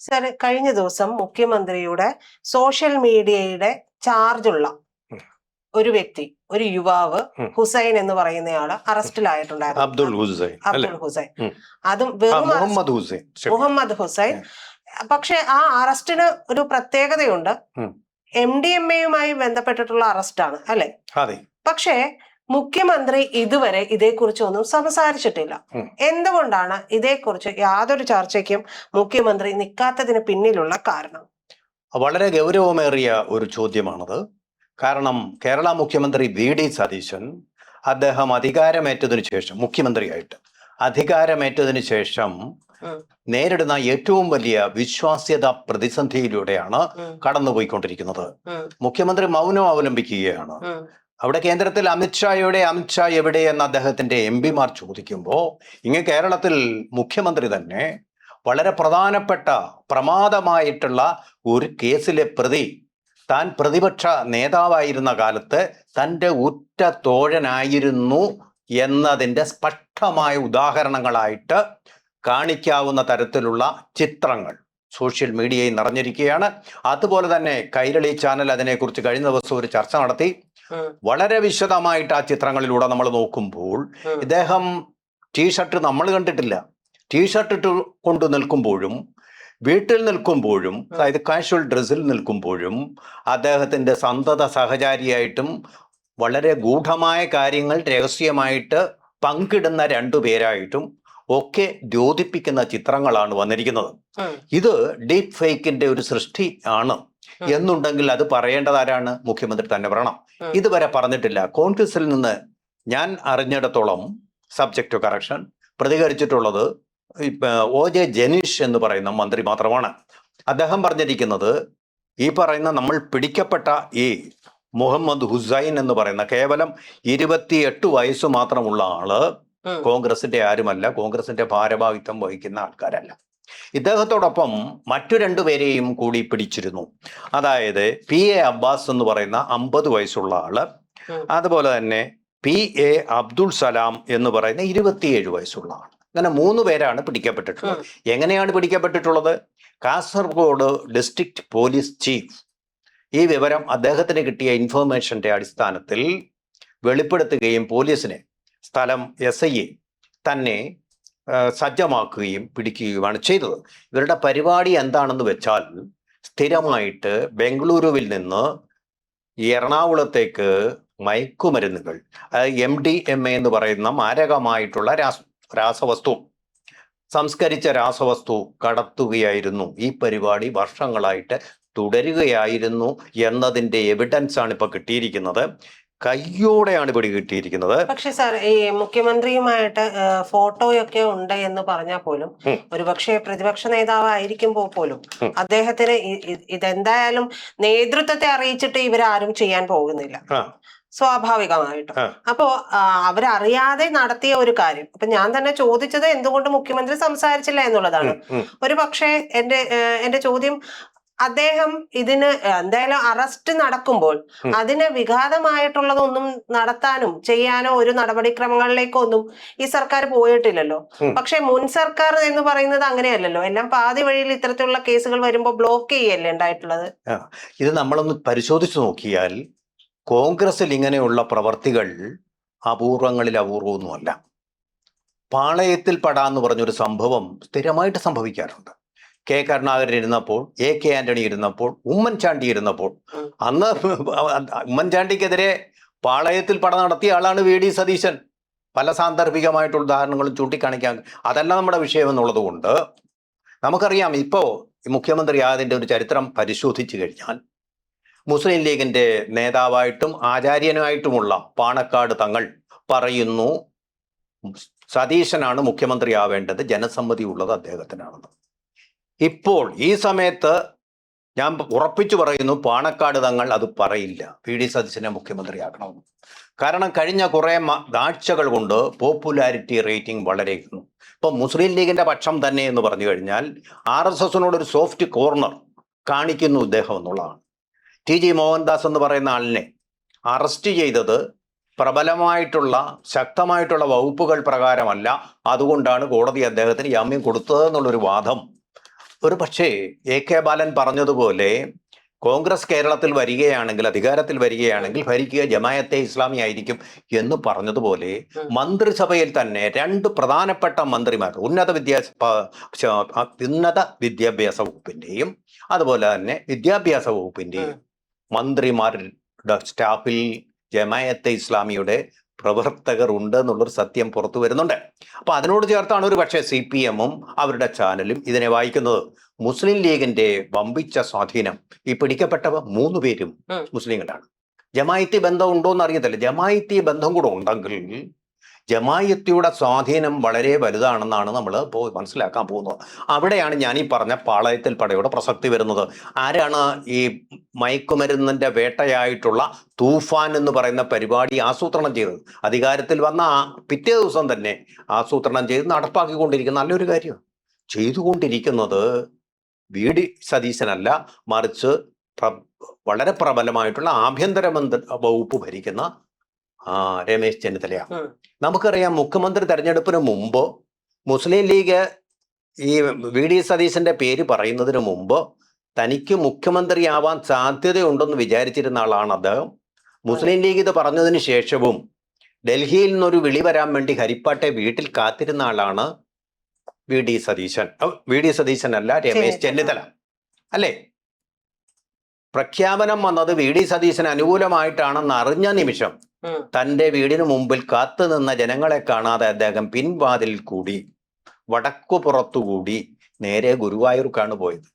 Sir, കഴിഞ്ഞ ദിവസം മുഖ്യമന്ത്രിയുടെ സോഷ്യൽ മീഡിയയുടെ ചാർജുള്ള ഒരു വ്യക്തി, ഒരു യുവാവ് ഹുസൈൻ എന്ന് പറയുന്നയാള് അറസ്റ്റിലായിട്ടുണ്ടായിരുന്നു. അബ്ദുൾ ഹുസൈൻ. അതും മുഹമ്മദ് ഹുസൈൻ. പക്ഷെ ആ അറസ്റ്റിന് ഒരു പ്രത്യേകതയുണ്ട്. MDMA-യുമായി ബന്ധപ്പെട്ടിട്ടുള്ള അറസ്റ്റാണ് അല്ലെ? പക്ഷേ മുഖ്യമന്ത്രി ഇതുവരെ ഇതേക്കുറിച്ച് ഒന്നും സംസാരിച്ചിട്ടില്ല. എന്തുകൊണ്ടാണ് ഇതേക്കുറിച്ച് യാതൊരു ചർച്ചയ്ക്കും മുഖ്യമന്ത്രി നിൽക്കാത്തതിന് പിന്നിലുള്ള കാരണം? വളരെ ഗൗരവമേറിയ ഒരു ചോദ്യമാണത്. കാരണം കേരള മുഖ്യമന്ത്രി VD സതീശൻ അദ്ദേഹം അധികാരമേറ്റതിനു ശേഷം, മുഖ്യമന്ത്രിയായിട്ട് അധികാരമേറ്റതിനു ശേഷം നേരിടുന്ന ഏറ്റവും വലിയ വിശ്വാസ്യത പ്രതിസന്ധിയിലൂടെയാണ് കടന്നുപോയിക്കൊണ്ടിരിക്കുന്നത്. മുഖ്യമന്ത്രി മൗനം അവലംബിക്കുകയാണ്. അവിടെ കേന്ദ്രത്തിൽ അമിത്ഷാ എവിടെ എന്ന് അദ്ദേഹത്തിന്റെ MP-മാർ ചോദിക്കുമ്പോൾ ഇങ്ങ് കേരളത്തിൽ മുഖ്യമന്ത്രി തന്നെ വളരെ പ്രധാനപ്പെട്ട പ്രമാദമായിട്ടുള്ള ഒരു കേസിലെ പ്രതി, താൻ പ്രതിപക്ഷ നേതാവായിരുന്ന കാലത്ത് തൻ്റെ ഉറ്റ തോഴനായിരുന്നു എന്നതിൻ്റെ സ്പഷ്ടമായ ഉദാഹരണങ്ങളായിട്ട് കാണിക്കാവുന്ന തരത്തിലുള്ള ചിത്രങ്ങൾ സോഷ്യൽ മീഡിയയിൽ നിറഞ്ഞിരിക്കുകയാണ്. അതുപോലെ തന്നെ കൈരളി ചാനൽ അതിനെക്കുറിച്ച് കഴിഞ്ഞ ദിവസം ഒരു ചർച്ച നടത്തി. വളരെ വിശദമായിട്ട് ആ ചിത്രങ്ങളിലൂടെ നമ്മൾ നോക്കുമ്പോൾ ഇദ്ദേഹം ടീഷർട്ട് നമ്മൾ കണ്ടിട്ടില്ല. ടീഷർട്ട് ഇട്ട് കൊണ്ട് നിൽക്കുമ്പോഴും വീട്ടിൽ നിൽക്കുമ്പോഴും, അതായത് കാഷ്വൽ ഡ്രസ്സിൽ നിൽക്കുമ്പോഴും അദ്ദേഹത്തിൻ്റെ സന്തത സഹചാരിയായിട്ടും വളരെ ഗൂഢമായ കാര്യങ്ങൾ രഹസ്യമായിട്ട് പങ്കിടുന്ന രണ്ടുപേരായിട്ടും ഒക്കെ ദ്യോതിപ്പിക്കുന്ന ചിത്രങ്ങളാണ് വന്നിരിക്കുന്നത്. ഇത് ഡീപ് ഫേക്കിന്റെ ഒരു സൃഷ്ടി ആണ് എന്നുണ്ടെങ്കിൽ അത് പറയേണ്ടത് ആരാണ്? മുഖ്യമന്ത്രി തന്നെ പറയണം. ഇതുവരെ പറഞ്ഞിട്ടില്ല. കോൺഗ്രസിൽ നിന്ന് ഞാൻ അറിഞ്ഞിടത്തോളം, സബ്ജക്ട് ടു കറക്ഷൻ, പ്രതികരിച്ചിട്ടുള്ളത് OJ ജനീഷ് എന്ന് പറയുന്ന മന്ത്രി മാത്രമാണ്. അദ്ദേഹം പറഞ്ഞിരിക്കുന്നത് ഈ പറയുന്ന നമ്മൾ പിടിക്കപ്പെട്ട ഈ മുഹമ്മദ് ഹുസൈൻ എന്ന് പറയുന്ന കേവലം 28 വയസ്സ് മാത്രമുള്ള ആള് കോൺഗ്രസിന്റെ ആരുമല്ല, കോൺഗ്രസിന്റെ ഭാരവാഹിത്വം വഹിക്കുന്ന ആൾക്കാരല്ല. ഇദ്ദേഹത്തോടൊപ്പം മറ്റു രണ്ടുപേരെയും കൂടി പിടിച്ചിരുന്നു. അതായത് PA അബ്ബാസ് എന്ന് പറയുന്ന 50 വയസ്സുള്ള ആള്, അതുപോലെ തന്നെ PA അബ്ദുൾ സലാം എന്ന് പറയുന്ന 27 വയസ്സുള്ള ആൾ. അങ്ങനെ 3 പേരാണ് പിടിക്കപ്പെട്ടിട്ടുള്ളത്. എങ്ങനെയാണ് പിടിക്കപ്പെട്ടിട്ടുള്ളത്? കാസർഗോഡ് ഡിസ്ട്രിക്ട് പോലീസ് ചീഫ് ഈ വിവരം അദ്ദേഹത്തിന് കിട്ടിയ ഇൻഫർമേഷന്റെ അടിസ്ഥാനത്തിൽ വെളിപ്പെടുത്തുകയും പോലീസിനെ, സ്ഥലം SIA തന്നെ സജ്ജമാക്കുകയും പിടിക്കുകയുമാണ് ചെയ്തത്. ഇവരുടെ പരിപാടി എന്താണെന്ന് വെച്ചാൽ, സ്ഥിരമായിട്ട് ബംഗളൂരുവിൽ നിന്ന് എറണാകുളത്തേക്ക് മയക്കുമരുന്നുകൾ, MDMA എന്ന് പറയുന്ന മാരകമായിട്ടുള്ള രാസവസ്തു, സംസ്കരിച്ച രാസവസ്തു കടത്തുകയായിരുന്നു. ഈ പരിപാടി വർഷങ്ങളായിട്ട് തുടരുകയായിരുന്നു എന്നതിൻ്റെ എവിഡൻസ് ആണ് ഇപ്പൊ കിട്ടിയിരിക്കുന്നത്. കയ്യോടെയാണ് പിടികിട്ടിയിരിക്കുന്നത്. പക്ഷെ സാർ, ഈ മുഖ്യമന്ത്രിയുമായിട്ട് ഫോട്ടോയൊക്കെ ഉണ്ട് എന്ന് പറഞ്ഞാൽ പോലും, ഒരുപക്ഷെ പ്രതിപക്ഷ നേതാവായിരിക്കുമ്പോൾ പോലും അദ്ദേഹത്തിന് ഇതെന്തായാലും നേതൃത്വത്തെ അറിയിച്ചിട്ട് ഇവരാരും ചെയ്യാൻ പോകുന്നില്ല, സ്വാഭാവികമായിട്ടും. അപ്പോ അവരറിയാതെ നടത്തിയ ഒരു കാര്യം. അപ്പൊ ഞാൻ തന്നെ ചോദിച്ചത് എന്തുകൊണ്ട് മുഖ്യമന്ത്രി സംസാരിച്ചില്ല എന്നുള്ളതാണ്. ഒരു പക്ഷേ എന്റെ ചോദ്യം, അദ്ദേഹം ഇതിന് എന്തായാലും അറസ്റ്റ് നടക്കുമ്പോൾ അതിന് വിഘാതമായിട്ടുള്ളതൊന്നും നടത്താനും ചെയ്യാനോ ഒരു നടപടിക്രമങ്ങളിലേക്കൊന്നും ഈ സർക്കാർ പോയിട്ടില്ലല്ലോ. പക്ഷെ മുൻ സർക്കാർ എന്ന് പറയുന്നത് അങ്ങനെയല്ലല്ലോ. എല്ലാം പാതി വഴിയിൽ ഇത്തരത്തിലുള്ള കേസുകൾ വരുമ്പോൾ ബ്ലോക്ക് ചെയ്യല്ലേ ഉണ്ടായിട്ടുള്ളത്. ഇത് നമ്മളൊന്ന് പരിശോധിച്ചു നോക്കിയാൽ കോൺഗ്രസിൽ ഇങ്ങനെയുള്ള പ്രവർത്തികൾ അപൂർവങ്ങളിൽ അപൂർവമൊന്നുമല്ല. പാളയത്തിൽ പെടാന്ന് പറഞ്ഞൊരു സംഭവം സ്ഥിരമായിട്ട് സംഭവിക്കാറുണ്ട്. K. കരുണാകരൻ ഇരുന്നപ്പോൾ, AK ആന്റണി ഇരുന്നപ്പോൾ, ഉമ്മൻചാണ്ടി ഇരുന്നപ്പോൾ, അന്ന് ഉമ്മൻചാണ്ടിക്കെതിരെ പാളയത്തിൽ പട നടത്തിയ ആളാണ് VD സതീശൻ. പല സാന്ദർഭികമായിട്ടുള്ള ഉദാഹരണങ്ങളും ചൂണ്ടിക്കാണിക്കാൻ, അതല്ല നമ്മുടെ വിഷയം എന്നുള്ളത് കൊണ്ട് നമുക്കറിയാം. ഇപ്പോൾ മുഖ്യമന്ത്രി അതിൻ്റെ ഒരു ചരിത്രം പരിശോധിച്ചു കഴിഞ്ഞാൽ, മുസ്ലിം ലീഗിന്റെ നേതാവായിട്ടും ആചാര്യനായിട്ടുമുള്ള പാണക്കാട് തങ്ങൾ പറയുന്നു സതീശനാണ് മുഖ്യമന്ത്രി ആവേണ്ടത്, ജനസമ്മതി ഉള്ളത് അദ്ദേഹത്തിനാണെന്ന്. ഇപ്പോൾ ഈ സമയത്ത് ഞാൻ ഉറപ്പിച്ചു പറയുന്നു, പാണക്കാട് തങ്ങൾ അത് പറയില്ല, VD സതീശനെ മുഖ്യമന്ത്രിയാക്കണമെന്ന്. കാരണം കഴിഞ്ഞ കുറേ ആഴ്ചകൾ കൊണ്ട് പോപ്പുലാരിറ്റി റേറ്റിംഗ് വളരെയിരുന്നു. ഇപ്പം മുസ്ലിം ലീഗിന്റെ പക്ഷം തന്നെ എന്ന് പറഞ്ഞു കഴിഞ്ഞാൽ RSSനോടൊരു സോഫ്റ്റ് കോർണർ കാണിക്കുന്നു ഇദ്ദേഹം എന്നുള്ളതാണ്. TG മോഹൻദാസ് എന്ന് പറയുന്ന ആളിനെ അറസ്റ്റ് ചെയ്തത് പ്രബലമായിട്ടുള്ള ശക്തമായിട്ടുള്ള വകുപ്പുകൾ പ്രകാരമല്ല, അതുകൊണ്ടാണ് കോടതി അദ്ദേഹത്തിന് ജാമ്യം കൊടുത്തത് എന്നുള്ളൊരു വാദം ഒരു പക്ഷേ എ കെ ബാലൻ പറഞ്ഞതുപോലെ കോൺഗ്രസ് കേരളത്തിൽ വരികയാണെങ്കിൽ, അധികാരത്തിൽ വരികയാണെങ്കിൽ ഭരിക്കുക ജമായത്തെ ഇസ്ലാമി ആയിരിക്കും എന്ന് പറഞ്ഞതുപോലെ മന്ത്രിസഭയിൽ തന്നെ 2 പ്രധാനപ്പെട്ട മന്ത്രിമാർ ഉന്നത വിദ്യാഭ്യാസ വകുപ്പിന്റെയും അതുപോലെ തന്നെ വിദ്യാഭ്യാസ വകുപ്പിന്റെയും മന്ത്രിമാരുടെ സ്റ്റാഫിൽ ജമായത്തെ ഇസ്ലാമിയുടെ പ്രവർത്തകർ ഉണ്ട് എന്നുള്ളൊരു സത്യം പുറത്തു വരുന്നുണ്ട്. അപ്പൊ അതിനോട് ചേർത്താണ് ഒരു പക്ഷേ CPM-ഉം അവരുടെ ചാനലും ഇതിനെ വായിക്കുന്നത്. മുസ്ലിം ലീഗിന്റെ വമ്പിച്ച സ്വാധീനം, ഈ പിടിക്കപ്പെട്ടവ 3 പേരും മുസ്ലിങ്ങളാണ്. ജമായത്തി ബന്ധം ഉണ്ടോ എന്ന് അറിയത്തില്ല. ജമായത്തി ബന്ധം കൂടെ ഉണ്ടെങ്കിൽ ജമായത്തിയുടെ സ്വാധീനം വളരെ വലുതാണെന്നാണ് നമ്മൾ മനസ്സിലാക്കാൻ പോകുന്നത്. അവിടെയാണ് ഞാൻ ഈ പറഞ്ഞ പാളയത്തിൽ പടയുടെ പ്രസക്തി വരുന്നത്. ആരാണ് ഈ മയക്കുമരുന്നിന്റെ വേട്ടയായിട്ടുള്ള തൂഫാൻ എന്ന് പറയുന്ന പരിപാടി ആസൂത്രണം ചെയ്തത്? അധികാരത്തിൽ വന്ന പിറ്റേ ദിവസം തന്നെ ആസൂത്രണം ചെയ്ത് നടപ്പാക്കിക്കൊണ്ടിരിക്കുന്ന നല്ലൊരു കാര്യം ചെയ്തുകൊണ്ടിരിക്കുന്നത് VD സതീശനല്ല, മറിച്ച് വളരെ പ്രബലമായിട്ടുള്ള ആഭ്യന്തര വകുപ്പ് ഭരിക്കുന്ന രമേശ് ചെന്നിത്തലയാണ്. നമുക്കറിയാം, മുഖ്യമന്ത്രി തെരഞ്ഞെടുപ്പിന് മുമ്പ് മുസ്ലിം ലീഗ് ഈ VD സതീശന്റെ പേര് പറയുന്നതിന് മുമ്പ് തനിക്ക് മുഖ്യമന്ത്രിയാവാൻ സാധ്യതയുണ്ടെന്ന് വിചാരിച്ചിരുന്ന ആളാണ് അദ്ദേഹം. മുസ്ലിം ലീഗ് ഇത് പറഞ്ഞതിന് ശേഷവും ഡൽഹിയിൽ നിന്നൊരു വിളി വരാൻ വേണ്ടി ഹരിപ്പാട്ടെ വീട്ടിൽ കാത്തിരുന്ന ആളാണ് VD സതീശൻ. VD സതീശൻ അല്ല, രമേശ് ചെന്നിത്തല അല്ലേ? പ്രഖ്യാപനം വന്നത് VD സതീശന് അനുകൂലമായിട്ടാണെന്ന് അറിഞ്ഞ നിമിഷം തന്റെ വീടിന് മുമ്പിൽ കാത്തു നിന്ന ജനങ്ങളെ കാണാതെ അദ്ദേഹം പിൻവാതിൽ കൂടി വടക്കുപുറത്തുകൂടി നേരെ ഗുരുവായൂർക്കാണ് പോയത്.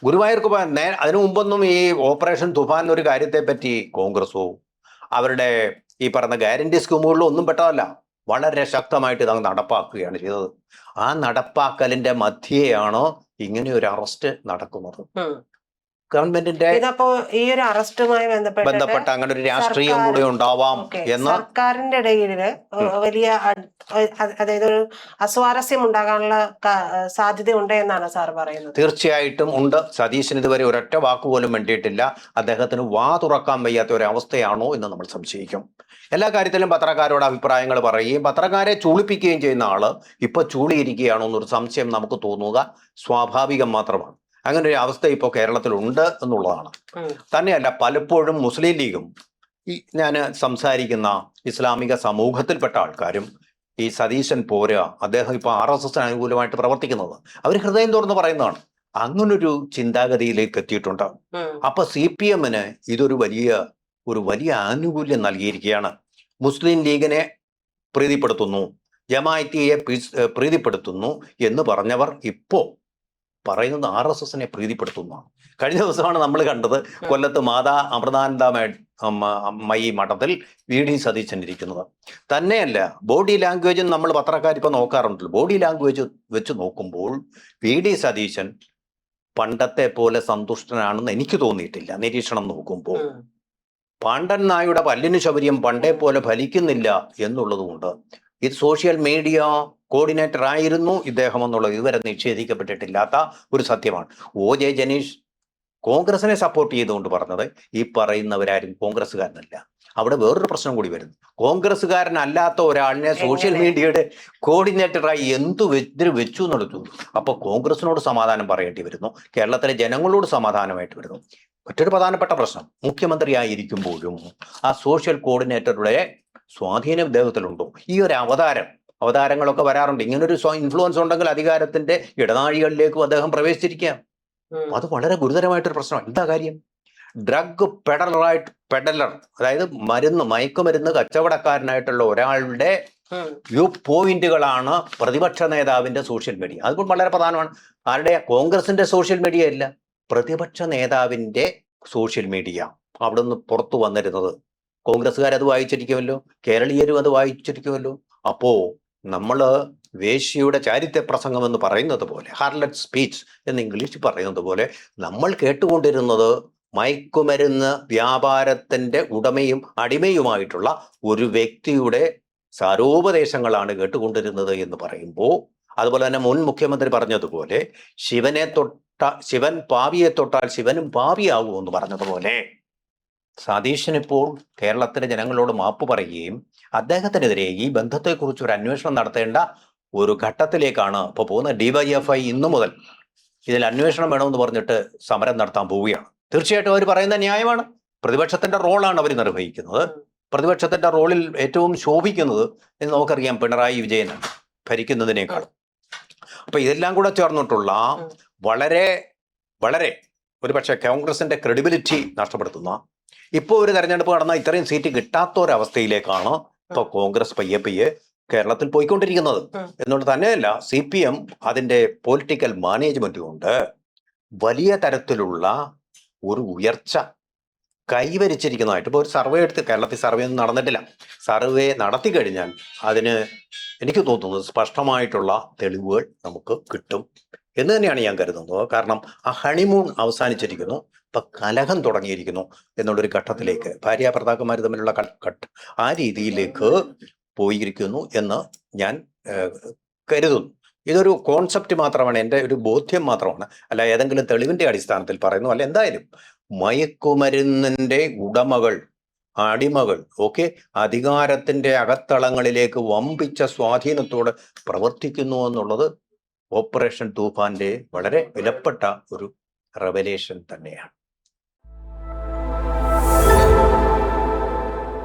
ഗുരുവായൂർക്ക് പോയാൽ അതിനു മുമ്പൊന്നും ഈ ഓപ്പറേഷൻ തുഫാൻ ഒരു കാര്യത്തെ പറ്റി കോൺഗ്രസോ അവരുടെ ഈ പറഞ്ഞ ഗ്യാരണ്ടി സ്കീമുകളിലോ ഒന്നും പെട്ടതല്ല. വളരെ ശക്തമായിട്ട് ഇതങ്ങ് നടപ്പാക്കുകയാണ് ചെയ്തത്. ആ നടപ്പാക്കലിന്റെ മധ്യേയാണോ ഇങ്ങനെ ഒരു അറസ്റ്റ് നടക്കുന്നത്? ഗവൺമെന്റിന്റെ ഇതപ്പോ ഈ ഒരു അറസ്റ്റുമായി ബന്ധപ്പെട്ട അങ്ങനെ ഒരു രാഷ്ട്രീയം കൂടി ഉണ്ടാവാം എന്ന് സർക്കാരിന്റെ ഇടയില് വലിയ അതായത് ഒരു അസ്വാരസ്യം ഉണ്ടാകാനുള്ള സാധ്യത ഉണ്ട് എന്നാണ് സാർ പറയുന്നത്. തീർച്ചയായിട്ടും ഉണ്ട്. സതീശൻ ഇതുവരെ ഒരൊറ്റ വാക്കുപോലും വേണ്ടിയിട്ടില്ല. അദ്ദേഹത്തിന് വാ തുറക്കാൻ വയ്യാത്ത ഒരു അവസ്ഥയാണോ എന്ന് നമ്മൾ സംശയിക്കും. എല്ലാ കാര്യത്തിലും പത്രക്കാരോട് അഭിപ്രായങ്ങൾ പറയുകയും പത്രക്കാരെ ചൂളിപ്പിക്കുകയും ചെയ്യുന്ന ആള് ഇപ്പൊ ചൂളിയിരിക്കുകയാണോ എന്നൊരു സംശയം നമുക്ക് തോന്നുക സ്വാഭാവികം മാത്രമാണ്. അങ്ങനെ ഒരു അവസ്ഥ ഇപ്പോൾ കേരളത്തിലുണ്ട് എന്നുള്ളതാണ്. തന്നെയല്ല, പലപ്പോഴും മുസ്ലിം ലീഗും ഞാൻ സംസാരിക്കുന്ന ഇസ്ലാമിക സമൂഹത്തിൽപ്പെട്ട ആൾക്കാരും ഈ സതീശൻ പോരാ, അദ്ദേഹം ഇപ്പൊ RSSന് അനുകൂലമായിട്ട് പ്രവർത്തിക്കുന്നത് അവർ ഹൃദയം തുറന്ന് പറയുന്നതാണ്. അങ്ങനൊരു ചിന്താഗതിയിലേക്ക് എത്തിയിട്ടുണ്ട്. അപ്പൊ CPM-ന് ഇതൊരു വലിയ ആനുകൂല്യം നൽകിയിരിക്കുകയാണ്. മുസ്ലിം ലീഗിനെ പ്രീതിപ്പെടുത്തുന്നു, ജമാഅത്തിയെ പ്രീതിപ്പെടുത്തുന്നു എന്ന് പറഞ്ഞവർ ഇപ്പോ പറയുന്നത് RSSനെ പ്രീതിപ്പെടുത്തുന്നതാണ്. കഴിഞ്ഞ ദിവസമാണ് നമ്മൾ കണ്ടത് കൊല്ലത്ത് മാതാ അമൃതാനന്ദമയി മഠത്തിൽ VD സതീശൻ ഇരിക്കുന്നത്. തന്നെയല്ല, ബോഡി ലാംഗ്വേജും നമ്മൾ പത്രക്കാർ ഇപ്പൊ നോക്കാറുണ്ടല്ലോ. ബോഡി ലാംഗ്വേജ് വെച്ച് നോക്കുമ്പോൾ VD സതീശൻ പണ്ടത്തെ പോലെ സന്തുഷ്ടനാണെന്ന് എനിക്ക് തോന്നിയിട്ടില്ല. നിരീക്ഷണം നോക്കുമ്പോൾ പാണ്ഡൻ നായുടെ പല്ലിനു ശൗര്യം പണ്ടേ പോലെ ഫലിക്കുന്നില്ല എന്നുള്ളതുകൊണ്ട് ഇത് സോഷ്യൽ മീഡിയ കോർഡിനേറ്റർ ആയിരുന്നു ഇദ്ദേഹം എന്നുള്ളത് ഇതുവരെ നിഷേധിക്കപ്പെട്ടിട്ടില്ലാത്ത ഒരു സത്യമാണ്. OJ ജനീഷ് കോൺഗ്രസിനെ സപ്പോർട്ട് ചെയ്തുകൊണ്ട് പറഞ്ഞത് ഈ പറയുന്നവരാരും കോൺഗ്രസ്സുകാരനല്ല. അവിടെ വേറൊരു പ്രശ്നം കൂടി വരുന്നു. കോൺഗ്രസ്സുകാരനല്ലാത്ത ഒരാളിനെ സോഷ്യൽ മീഡിയയുടെ കോർഡിനേറ്ററായി ഇതിന് വെച്ചു നടത്തുന്നു. അപ്പൊ കോൺഗ്രസിനോട് സമാധാനം പറയേണ്ടി വരുന്നു, കേരളത്തിലെ ജനങ്ങളോട് സമാധാനമായിട്ട് വരുന്നു. മറ്റൊരു പ്രധാനപ്പെട്ട പ്രശ്നം, മുഖ്യമന്ത്രിയായിരിക്കുമ്പോഴും ആ സോഷ്യൽ കോർഡിനേറ്ററുടെ സ്വാധീനം ഇദ്ദേഹത്തിലുണ്ടോ? ഈ ഒരു അവതാരങ്ങളൊക്കെ വരാറുണ്ട്. ഇങ്ങനൊരു ഇൻഫ്ലുവൻസ് ഉണ്ടെങ്കിൽ അധികാരത്തിന്റെ ഇടനാഴികളിലേക്കും അദ്ദേഹം പ്രവേശിച്ചിരിക്കാം. അത് വളരെ ഗുരുതരമായിട്ടൊരു പ്രശ്നമാണ്. എന്താ കാര്യം? ഡ്രഗ് പെഡലർ, അതായത് മയക്കുമരുന്ന് കച്ചവടക്കാരനായിട്ടുള്ള ഒരാളുടെ വ്യൂ പോയിന്റുകളാണ് പ്രതിപക്ഷ നേതാവിന്റെ സോഷ്യൽ മീഡിയ. അതുകൊണ്ട് വളരെ പ്രധാനമാണ്. ആരുടെ? കോൺഗ്രസിന്റെ സോഷ്യൽ മീഡിയ അല്ല, പ്രതിപക്ഷ നേതാവിന്റെ സോഷ്യൽ മീഡിയ. അവിടെ നിന്ന് പുറത്തു വന്നിരുന്നത് കോൺഗ്രസ്സുകാരത് വായിച്ചിരിക്കുമല്ലോ, കേരളീയരും അത് വായിച്ചിരിക്കുമല്ലോ. അപ്പോ നമ്മള് വേശ്യയുടെ ചാരിത്ര പ്രസംഗം എന്ന് പറയുന്നത് പോലെ, ഹാർലറ്റ് സ്പീച്ച് എന്ന് ഇംഗ്ലീഷിൽ പറയുന്നത് പോലെ, നമ്മൾ കേട്ടുകൊണ്ടിരുന്നത് മയക്കുമരുന്ന് വ്യാപാരത്തിന്റെ ഉടമയും അടിമയുമായിട്ടുള്ള ഒരു വ്യക്തിയുടെ സാരോപദേശങ്ങളാണ് കേട്ടുകൊണ്ടിരുന്നത് എന്ന് പറയുമ്പോൾ, അതുപോലെ തന്നെ മുൻ മുഖ്യമന്ത്രി പറഞ്ഞതുപോലെ ശിവൻ പാപിയെ തൊട്ടാൽ ശിവനും പാപിയാകുമെന്ന് പറഞ്ഞതുപോലെ സതീശനിപ്പോൾ കേരളത്തിലെ ജനങ്ങളോട് മാപ്പ് പറയുകയും അദ്ദേഹത്തിനെതിരെ ഈ ബന്ധത്തെക്കുറിച്ച് ഒരു അന്വേഷണം നടത്തേണ്ട ഒരു ഘട്ടത്തിലേക്കാണ് ഇപ്പോൾ പോകുന്നത്. DYFI ഇന്നു മുതൽ ഇതിൽ അന്വേഷണം വേണമെന്ന് പറഞ്ഞിട്ട് സമരം നടത്താൻ പോവുകയാണ്. തീർച്ചയായിട്ടും അവർ പറയുന്ന ന്യായമാണ്. പ്രതിപക്ഷത്തിന്റെ റോളാണ് അവർ നിർവഹിക്കുന്നത്. പ്രതിപക്ഷത്തിന്റെ റോളിൽ ഏറ്റവും ശോഭിക്കുന്നത് എന്ന് നമുക്കറിയാം പിണറായി വിജയനാണ് ഭരിക്കുന്നതിനേക്കാൾ. അപ്പൊ ഇതെല്ലാം കൂടെ ചേർന്നിട്ടുള്ള വളരെ വളരെ ഒരുപക്ഷെ കോൺഗ്രസിന്റെ ക്രെഡിബിലിറ്റി നഷ്ടപ്പെടുത്തുന്ന, ഇപ്പോൾ ഒരു തെരഞ്ഞെടുപ്പ് നടന്നാൽ ഇത്രയും സീറ്റ് കിട്ടാത്ത ഒരവസ്ഥയിലേക്കാണ് ഇപ്പൊ കോൺഗ്രസ് പയ്യെ കേരളത്തിൽ പോയിക്കൊണ്ടിരിക്കുന്നത്. എന്നുള്ളത് തന്നെയല്ല, CPM അതിന്റെ പൊളിറ്റിക്കൽ മാനേജ്മെന്റ് കൊണ്ട് വലിയ തരത്തിലുള്ള ഒരു ഉയർച്ച കൈവരിച്ചിരിക്കുന്നതായിട്ട് ഇപ്പോൾ ഒരു സർവേ എടുത്ത്, കേരളത്തിൽ സർവേ ഒന്നും നടന്നിട്ടില്ല, സർവേ നടത്തി കഴിഞ്ഞാൽ അതിന് എനിക്ക് തോന്നുന്നത് സ്പഷ്ടമായിട്ടുള്ള തെളിവുകൾ നമുക്ക് കിട്ടും എന്ന് തന്നെയാണ് ഞാൻ കരുതുന്നത്. കാരണം ആ ഹണിമൂൺ അവസാനിച്ചിരിക്കുന്നു, ഇപ്പൊ കലഹം തുടങ്ങിയിരിക്കുന്നു എന്നുള്ളൊരു ഘട്ടത്തിലേക്ക്, ഭാര്യ ഭർത്താക്കന്മാർ തമ്മിലുള്ള ആ രീതിയിലേക്ക് പോയിരിക്കുന്നു എന്ന് ഞാൻ കരുതുന്നു. ഇതൊരു കോൺസെപ്റ്റ് മാത്രമാണ്, എൻ്റെ ഒരു ബോധ്യം മാത്രമാണ്, അല്ല ഏതെങ്കിലും തെളിവിന്റെ അടിസ്ഥാനത്തിൽ പറയുന്നു അല്ല. എന്തായാലും മയക്കുമരുന്നിന്റെ ഉടമകൾ, അടിമകൾ ഒക്കെ അധികാരത്തിന്റെ അകത്തളങ്ങളിലേക്ക് വമ്പിച്ച സ്വാധീനത്തോടെ പ്രവർത്തിക്കുന്നു എന്നുള്ളത് ഓപ്പറേഷൻ തൂഫാന്റെ വളരെ വിലപ്പെട്ട ഒരു റെവലേഷൻ തന്നെയാണ്.